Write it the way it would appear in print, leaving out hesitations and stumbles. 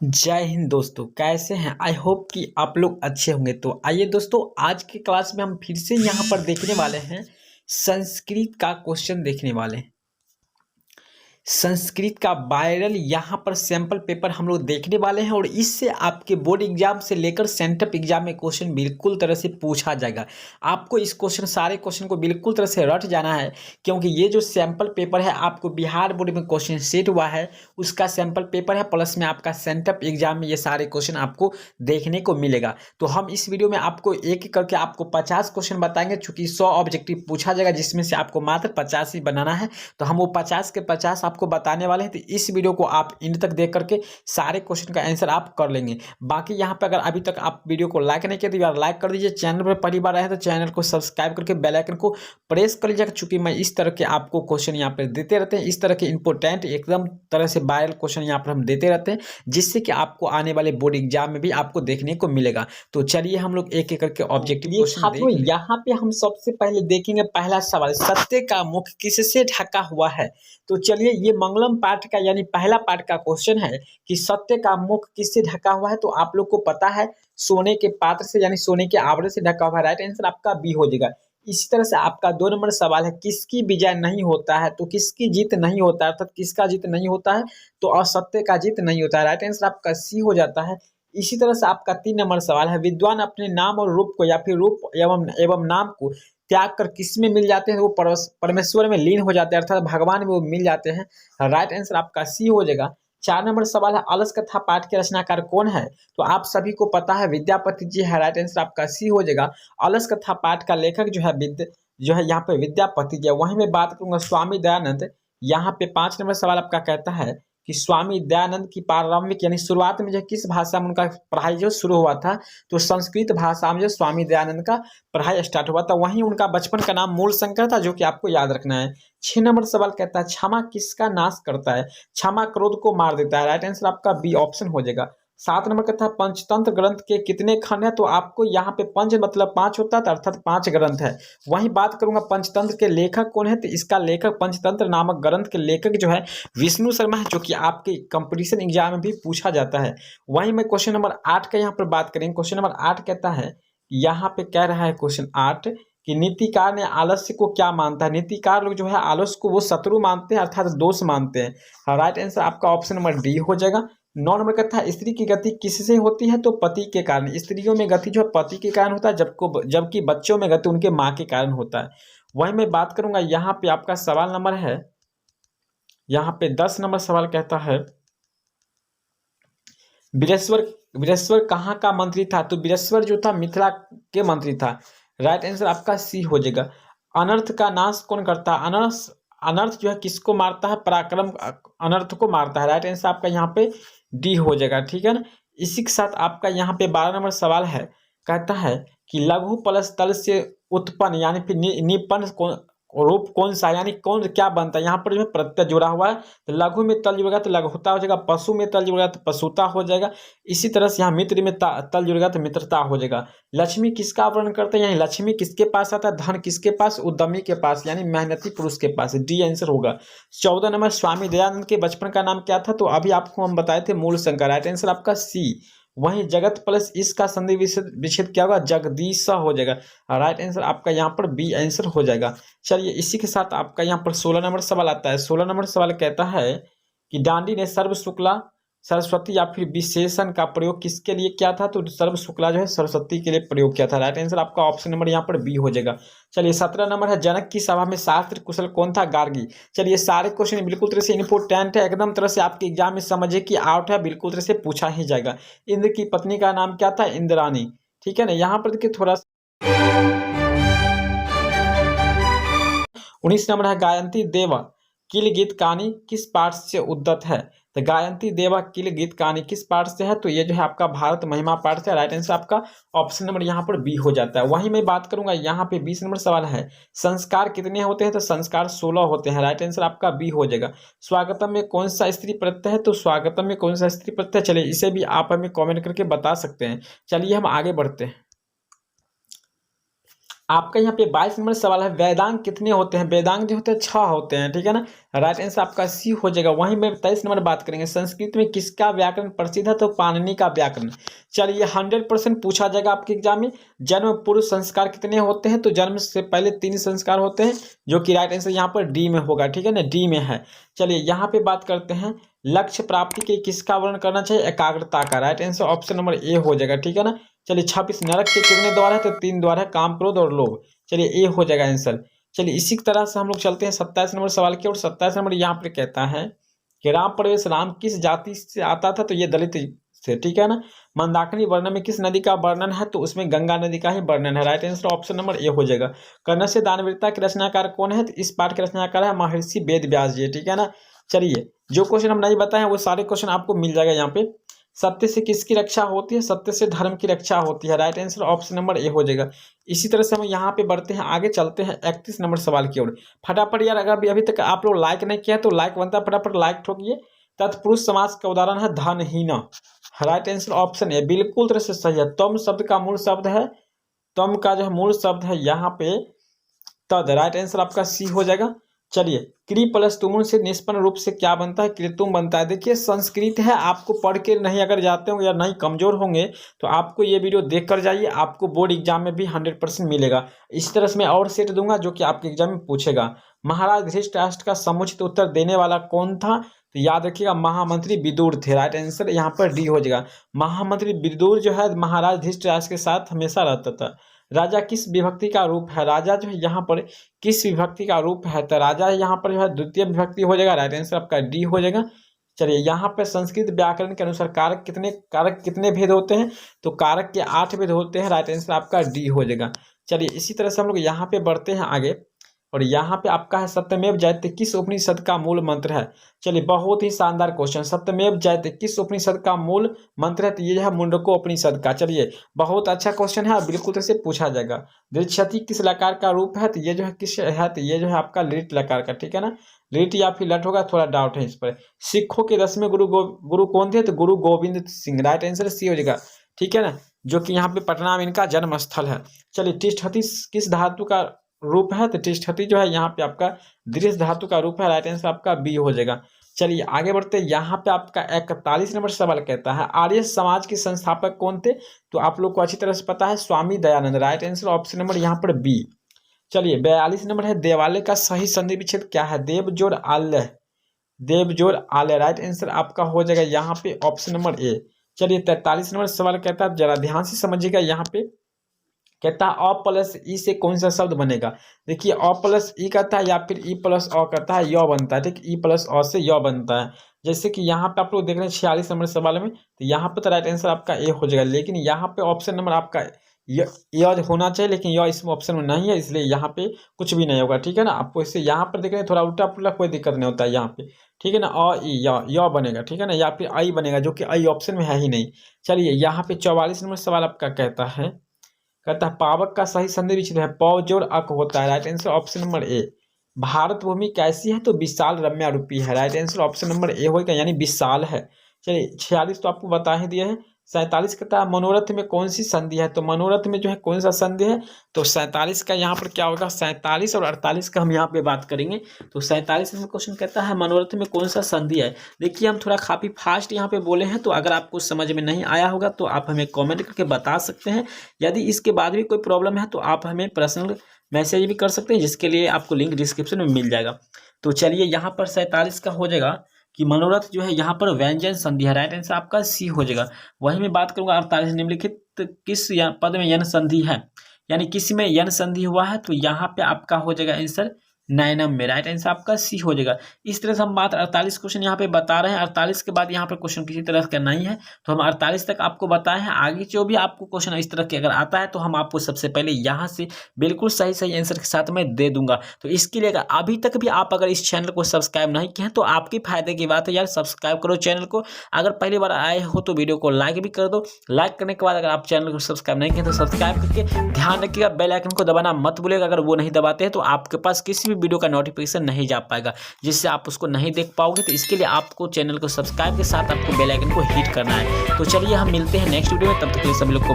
जय हिंद दोस्तों, कैसे हैं? आई होप कि आप लोग अच्छे होंगे। तो आइए दोस्तों, आज के क्लास में हम फिर से यहाँ पर देखने वाले हैं, संस्कृत का क्वेश्चन देखने वाले हैं। संस्कृत का वायरल यहाँ पर सैंपल पेपर हम लोग देखने वाले हैं और इससे आपके बोर्ड एग्जाम से लेकर सेंटअप एग्जाम में क्वेश्चन बिल्कुल तरह से पूछा जाएगा। आपको इस सारे क्वेश्चन को बिल्कुल तरह से रट जाना है, क्योंकि ये जो सैंपल पेपर है आपको बिहार बोर्ड में क्वेश्चन सेट हुआ है उसका सैंपल पेपर है, प्लस में आपका सेंटअप एग्जाम में ये सारे क्वेश्चन आपको देखने को मिलेगा। तो हम इस वीडियो में आपको एक एक करके आपको 50 क्वेश्चन बताएंगे, चूंकि 100 ऑब्जेक्टिव पूछा जाएगा जिसमें से आपको मात्र 50 ही बनाना है। तो हम वो 50 के 50 आपको बताने वाले हैं। तो इस वीडियो को आप एंड तक देख करके सारे क्वेश्चन का आंसर आप कर लेंगे। बाकी यहाँ पे अगर अभी तक आप वीडियो को लाइक नहीं किया तो यार लाइक कर दीजिए। चैनल पर पहली बार आए तो चैनल को सब्सक्राइब करके बेल आइकन को प्रेस कर लीजिएगा, चूंकि मैं इस तरह के आपको क्वेश्चन यहाँ पर देते रहते हैं। इस तरह के इंपोर्टेंट एकदम तरह से वायरल क्वेश्चन यहाँ पर हम देते रहते हैं, जिससे कि आपको आने वाले बोर्ड एग्जाम में भी आपको देखने को मिलेगा। तो चलिए हम लोग एक एक करके ऑब्जेक्टिव क्वेश्चन देख लें। यहाँ पे हम सबसे पहले देखेंगे पहला सवाल, सत्य का मुख किससे ढका हुआ है? तो चलिए, ये मंगलम पाठ का यानी पहला पाठ का क्वेश्चन है कि सत्य का मुख किससे ढका हुआ है। तो आप लोग को पता है सोने के पात्र से यानी सोने के आवरण से ढका हुआ है। राइट आंसर आपका बी हो जाएगा। इसी तरह से आपका 2 नंबर सवाल है, किसकी विजय नहीं होता है? तो किसकी जीत नहीं होता है, अर्थात किसका जीत नहीं होता है? तो असत्य का जीत नहीं होता है। राइट आंसर आपका सी हो जाता है। इसी तरह से आपका 3 नंबर सवाल है, विद्वान अपने नाम और रूप को या फिर रूप एवं नाम को त्याग कर किसमें मिल जाते हैं? वो परमेश्वर में लीन हो जाते हैं, अर्थात भगवान में वो मिल जाते हैं। राइट आंसर आपका सी हो जाएगा। 4 नंबर सवाल है, अलस कथा पाठ के रचनाकार कौन है? तो आप सभी को पता है विद्यापति जी है। राइट आंसर आपका सी हो जाएगा। अलस कथा पाठ का लेखक जो है यहाँ पे विद्यापति जी है। वहीं मैं बात करूंगा स्वामी दयानंद। यहाँ पे 5 नंबर सवाल आपका कहता है कि स्वामी दयानंद की प्रारंभिक यानी शुरुआत में जो किस भाषा में उनका पढ़ाई जो शुरू हुआ था? तो संस्कृत भाषा में जो स्वामी दयानंद का पढ़ाई स्टार्ट हुआ था। वहीं उनका बचपन का नाम मूल शंकर था, जो कि आपको याद रखना है। 6 नंबर सवाल कहता है, क्षमा किसका नाश करता है? क्षमा क्रोध को मार देता है। राइट आंसर आपका बी ऑप्शन हो जाएगा। 7 नंबर कहता है, पंचतंत्र ग्रंथ के कितने खंड है? तो आपको यहाँ पे पंच मतलब 5 होता है, अर्थात 5 ग्रंथ है। वहीं बात करूंगा पंचतंत्र के लेखक कौन है? तो इसका लेखक पंचतंत्र नामक ग्रंथ के लेखक जो है विष्णु शर्मा है, जो कि आपके कंपटीशन एग्जाम में भी पूछा जाता है। वहीं मैं क्वेश्चन नंबर 8 का यहाँ पर बात करेंगे। क्वेश्चन नंबर 8 कहता है, यहाँ पे कह रहा है क्वेश्चन 8 कि नीतिकार ने आलस्य को क्या मानता है? नीतिकार लोग जो है आलस्य को वो शत्रु मानते हैं, अर्थात दोष मानते हैं। राइट आंसर आपका ऑप्शन नंबर डी हो जाएगा। 9 नंबर कहता है, स्त्री की गति किससे होती है? तो पति के कारण। स्त्रियों में गति जो है पति के कारण होता है, जबकि बच्चों में गति उनके माँ के कारण होता है। वहीं मैं बात करूंगा यहाँ पे आपका सवाल नंबर है, यहाँ पे 10 नंबर सवाल कहता है, वीरेश्वर कहाँ का मंत्री था? तो वीरेश्वर जो था मिथिला के मंत्री था। राइट आंसर आपका सी हो जाएगा। अनर्थ का नाश कौन करता है? अनर्थ जो है किसको मारता है? पराक्रम अनर्थ को मारता है। राइट आंसर आपका यहाँ पे डी हो जाएगा। ठीक है ना। इसी के साथ आपका यहाँ पे 12 नंबर सवाल है, कहता है कि लघु प्लस तल से उत्पन्न यानी फिर निपन्न रूप कौन सा, यानी कौन क्या बनता है? यहाँ पर जो है प्रत्यय जुड़ा हुआ है, तो लघु में तल जुड़ेगा तो लघुता हो जाएगा, पशु में तल जुड़ेगा तो पशुता हो जाएगा। इसी तरह से यहाँ मित्र में तल जुड़ेगा तो मित्रता हो जाएगा। लक्ष्मी किसका वर्णन करते हैं? यानी लक्ष्मी किसके पास आता है? धन किसके पास? उद्यमी के पास, यानी मेहनती पुरुष के पास। डी आंसर होगा। 14 नंबर, स्वामी दयानंद के बचपन का नाम क्या था? तो अभी आपको हम बताए थे मूल शंकर। राइट आंसर आपका सी। वहीं जगत प्लस इसका संधि विच्छेद क्या होगा? जगदीश हो जाएगा। राइट आंसर आपका यहाँ पर बी आंसर हो जाएगा। चलिए, इसी के साथ आपका यहाँ पर 16 नंबर सवाल आता है। 16 नंबर सवाल कहता है कि दांडी ने सर्व शुक्ला सरस्वती या फिर विशेषण का प्रयोग किसके लिए किया था? तो सर्व शुक्ला जो है सरस्वती के लिए प्रयोग किया था। राइट आंसर आपका ऑप्शन नंबर यहाँ पर बी हो जाएगा। चलिए, 17 नंबर है, जनक की सभा में शास्त्र कुशल कौन था? गार्गी। चलिए, सारे क्वेश्चन बिल्कुल तरह से इंपोर्टेंट है, एकदम तरह से आपके एग्जाम में समझिए कि आउट है, बिल्कुल तरह से पूछा ही जाएगा। इंद्र की पत्नी का नाम क्या था? इंद्राणी। ठीक है ना। यहाँ पर देखिए थोड़ा 19 नंबर है, गायंती देवा किल गीत कहानी किस पाठ से उद्धत है? तो गायंती देवा किल गीत कहानी किस पाठ से है? तो ये जो है आपका भारत महिमा पाठ से। राइट आंसर आपका ऑप्शन नंबर यहाँ पर बी हो जाता है। वहीं मैं बात करूंगा यहाँ पे 20 नंबर सवाल है, संस्कार कितने होते हैं? तो संस्कार 16 होते हैं। राइट आंसर आपका बी हो जाएगा। स्वागतम में कौन सा स्त्री प्रत्यय है? तो स्वागतम में कौन सा स्त्री प्रत्यय? चलिए, इसे भी आप हमें कॉमेंट करके बता सकते हैं। चलिए, हम आगे बढ़ते हैं। आपका यहाँ पे 22 नंबर सवाल है, वेदांग कितने होते हैं? वेदांग जो होते हैं 6 होते हैं, ठीक है ना। राइट आंसर आपका सी हो जाएगा। वहीं में 23 नंबर बात करेंगे, संस्कृत में किसका व्याकरण प्रसिद्ध है? तो पाणिनि का व्याकरण। चलिए 100% पूछा जाएगा आपके एग्जाम में। जन्म पूर्व संस्कार कितने होते हैं? तो जन्म से पहले 3 संस्कार होते हैं, जो कि राइट आंसर यहाँ पर डी में होगा, ठीक है ना, डी में है। चलिए यहाँ पे बात करते हैं, लक्ष्य प्राप्ति के किसका वर्णन करना चाहिए? एकाग्रता का। राइट आंसर ऑप्शन नंबर ए हो जाएगा, ठीक है ना। चलिए 26 नरक के कितने द्वार है? तो 3 द्वार है, काम, क्रोध और लोभ। चलिए ए हो जाएगा आंसर। चलिए इसी तरह से हम लोग चलते हैं 27 नंबर सवाल की। और 27 नंबर यहाँ पर कहता है कि राम प्रवेश राम किस जाति से आता था? तो ये दलित से, ठीक है ना। मंदाकिनी वर्णन में किस नदी का वर्णन है? तो उसमें गंगा नदी का ही वर्णन है। राइट आंसर ऑप्शन नंबर ए हो जाएगा। कर्ण से दानवीरता के रचनाकार कौन है? तो इस पाठ के रचनाकार है महर्षि वेद व्यास जी, ठीक है ना। चलिए जो क्वेश्चन हम नहीं बताए वो सारे क्वेश्चन आपको मिल जाएगा यहाँ पे। सत्य से किसकी रक्षा होती है? सत्य से धर्म की रक्षा होती है। राइट आंसर ऑप्शन नंबर ए हो जाएगा। इसी तरह से हम यहाँ पे बढ़ते हैं, आगे चलते हैं 31 नंबर सवाल की ओर। फटाफट यार, अगर अभी तक आप लोग लाइक नहीं किया तो लाइक बनता है, फटाफट लाइक ठोकिए। तत्पुरुष समास का उदाहरण है धनहीन। राइट आंसर ऑप्शन ए बिल्कुल तरह से सही है। तम शब्द का मूल शब्द है, तम का जो है मूल शब्द है यहाँ पे तद। राइट आंसर आपका सी हो जाएगा। चलिए क्री प्लस तुमुन से निष्पन्न रूप से क्या बनता है? कृतुम बनता है। देखिए संस्कृत है, आपको पढ़ के नहीं अगर जाते होंगे या नहीं कमजोर होंगे तो आपको ये वीडियो देख कर जाइए, आपको बोर्ड एग्जाम में भी 100% मिलेगा। इस तरह से मैं और सेट दूंगा जो कि आपके एग्जाम में पूछेगा। महाराज धृतराष्ट्र का समुचित उत्तर देने वाला कौन था? तो याद रखिएगा महामंत्री विदुर थे। राइट आंसर यहाँ पर डी हो जाएगा। महामंत्री विदुर जो है महाराज धृतराष्ट्र के साथ हमेशा रहता था। राजा किस विभक्ति का रूप है? राजा जो है यहाँ पर किस विभक्ति का रूप है? तो राजा यहाँ पर जो है द्वितीय विभक्ति हो जाएगा। राइट आंसर आपका डी हो जाएगा। चलिए यहाँ पर संस्कृत व्याकरण के अनुसार कारक कितने भेद होते हैं? तो कारक के 8 भेद होते हैं। राइट आंसर आपका डी हो जाएगा। चलिए इसी तरह से हम लोग यहाँ पे बढ़ते हैं आगे। और यहाँ पे आपका है सत्यमेव जयते किस उपनिषद का मूल मंत्र है? चलिए बहुत ही शानदार क्वेश्चन। सत्यमेव जयते किस उपनिषद का मूल मंत्र है? तो ये है मुंडको उपनिषद का। चलिए बहुत अच्छा क्वेश्चन है, बिल्कुल तरह से पूछा जाएगा। दृक्षति किस लकार का रूप है? तो ये जो है किस है? तो ये जो है आपका लिट लकार का, ठीक है ना। लिट या फिर लट होगा, थोड़ा डाउट है इस पर। सिखों के 10वें गुरु कौन थे? तो Guru Gobind Singh. Right answer C हो जाएगा, ठीक है ना, जो कि यहाँ पे पटना में इनका जन्म स्थल है। चलिए तिष्ठति किस धातु का रूप है? तो तिष्ठति जो है यहाँ पे आपका दृढ़ धातु का रूप है। राइट आंसर आपका बी हो जाएगा। चलिए आगे बढ़ते हैं। यहाँ पे आपका 41 नंबर सवाल कहता है आर्य समाज के संस्थापक कौन थे? तो आप लोग को अच्छी तरह से पता है, Swami Dayanand. Right answer option number यहाँ पर बी। चलिए 42 नंबर है, देवालय का सही संधि विच्छेद क्या है? देव जोड़ आल्य, देव जोड़ आल्य। राइट आंसर आपका हो जाएगा यहाँ पे ऑप्शन नंबर ए। चलिए 43 नंबर सवाल कहता है, जरा ध्यान से समझिएगा। यहाँ पे कहता है अ प्लस ई से कौन सा शब्द बनेगा? देखिए अ प्लस ई कहता है या फिर ई प्लस अ कहता है, य बनता है, ठीक। ई प्लस अ से य बनता है। जैसे कि यहाँ पे आप लोग देख रहे हैं 46 नंबर सवाल में, तो यहाँ पे तो राइट आंसर आपका ए हो जाएगा। लेकिन यहाँ पे ऑप्शन नंबर आपका य होना चाहिए, लेकिन य इसमें ऑप्शन में नहीं है, इसलिए यहाँ पे कुछ भी नहीं होगा, ठीक है ना। आपको इससे यहाँ पर देख रहे हैं थोड़ा उल्टा पुल्टा, कोई दिक्कत नहीं होता है यहाँ पे, ठीक है ना। अ ई य बनेगा, ठीक है ना, या फिर आई बनेगा, जो कि आई ऑप्शन में है ही नहीं। चलिए यहाँ पे 44 नंबर सवाल आपका कहता है पावक का सही संधि विच्छेद है, पौ जोड़ अक होता है। Right answer option number A. Bharat भूमि कैसी है? तो विशाल रम्या रूपी है। Right answer option number A होगा, यानी विशाल है। चलिए 46 तो आपको बता ही दिए हैं। 47 कहता है मनोरथ में कौन सी संधि है? तो मनोरथ में जो है कौन सा संधि है? तो 47 का यहाँ पर क्या होगा? 47 और 48 का हम यहाँ पे बात करेंगे। तो 47 में क्वेश्चन कहता है मनोरथ में कौन सा संधि है? देखिए हम थोड़ा काफ़ी फास्ट यहाँ पे बोले हैं, तो अगर आपको समझ में नहीं आया होगा तो आप हमें कॉमेंट करके बता सकते हैं। यदि इसके बाद भी कोई प्रॉब्लम है तो आप हमें पर्सनल मैसेज भी कर सकते हैं, जिसके लिए आपको लिंक डिस्क्रिप्शन में मिल जाएगा। तो चलिए यहाँ पर 47 का हो जाएगा कि मनोरथ जो है यहाँ पर व्यंजन संधि है। राइट आंसर आपका सी हो जाएगा। वहीं मैं बात करूंगा 48 निम्नलिखित किस पद में यन संधि है, यानी किसी में यन संधि हुआ है? तो यहाँ पे आपका हो जाएगा आंसर नैनम में। राइट आंसर आपका सी हो जाएगा। इस तरह से हम बात 48 क्वेश्चन यहाँ पे बता रहे हैं। 48 के बाद यहाँ पर क्वेश्चन किसी तरह का नहीं है, तो हम 48 तक आपको बताए हैं। आगे जो भी आपको क्वेश्चन इस तरह के अगर आता है तो हम आपको सबसे पहले यहाँ से बिल्कुल सही आंसर के साथ में दे दूंगा। तो इसके लिए अगर अभी तक भी आप अगर इस चैनल को सब्सक्राइब नहीं किए हैं तो आपके फायदे की बात है यार, सब्सक्राइब करो चैनल को। अगर पहली बार आए हो तो वीडियो को लाइक भी कर दो। लाइक करने के बाद अगर आप चैनल को सब्सक्राइब नहीं किए तो सब्सक्राइब करके ध्यान रखिएगा, बेल आइकन को दबाना मत भूलिएगा। अगर वो नहीं दबाते हैं तो आपके पास किसी भी वीडियो का नोटिफिकेशन नहीं जा पाएगा, जिससे आप उसको नहीं देख पाओगे। तो इसके लिए आपको चैनल को सब्सक्राइब के साथ आपको बेल आइकन को हिट करना है। तो चलिए हम मिलते हैं नेक्स्ट वीडियो में, तब तक के लिए सभी लोग को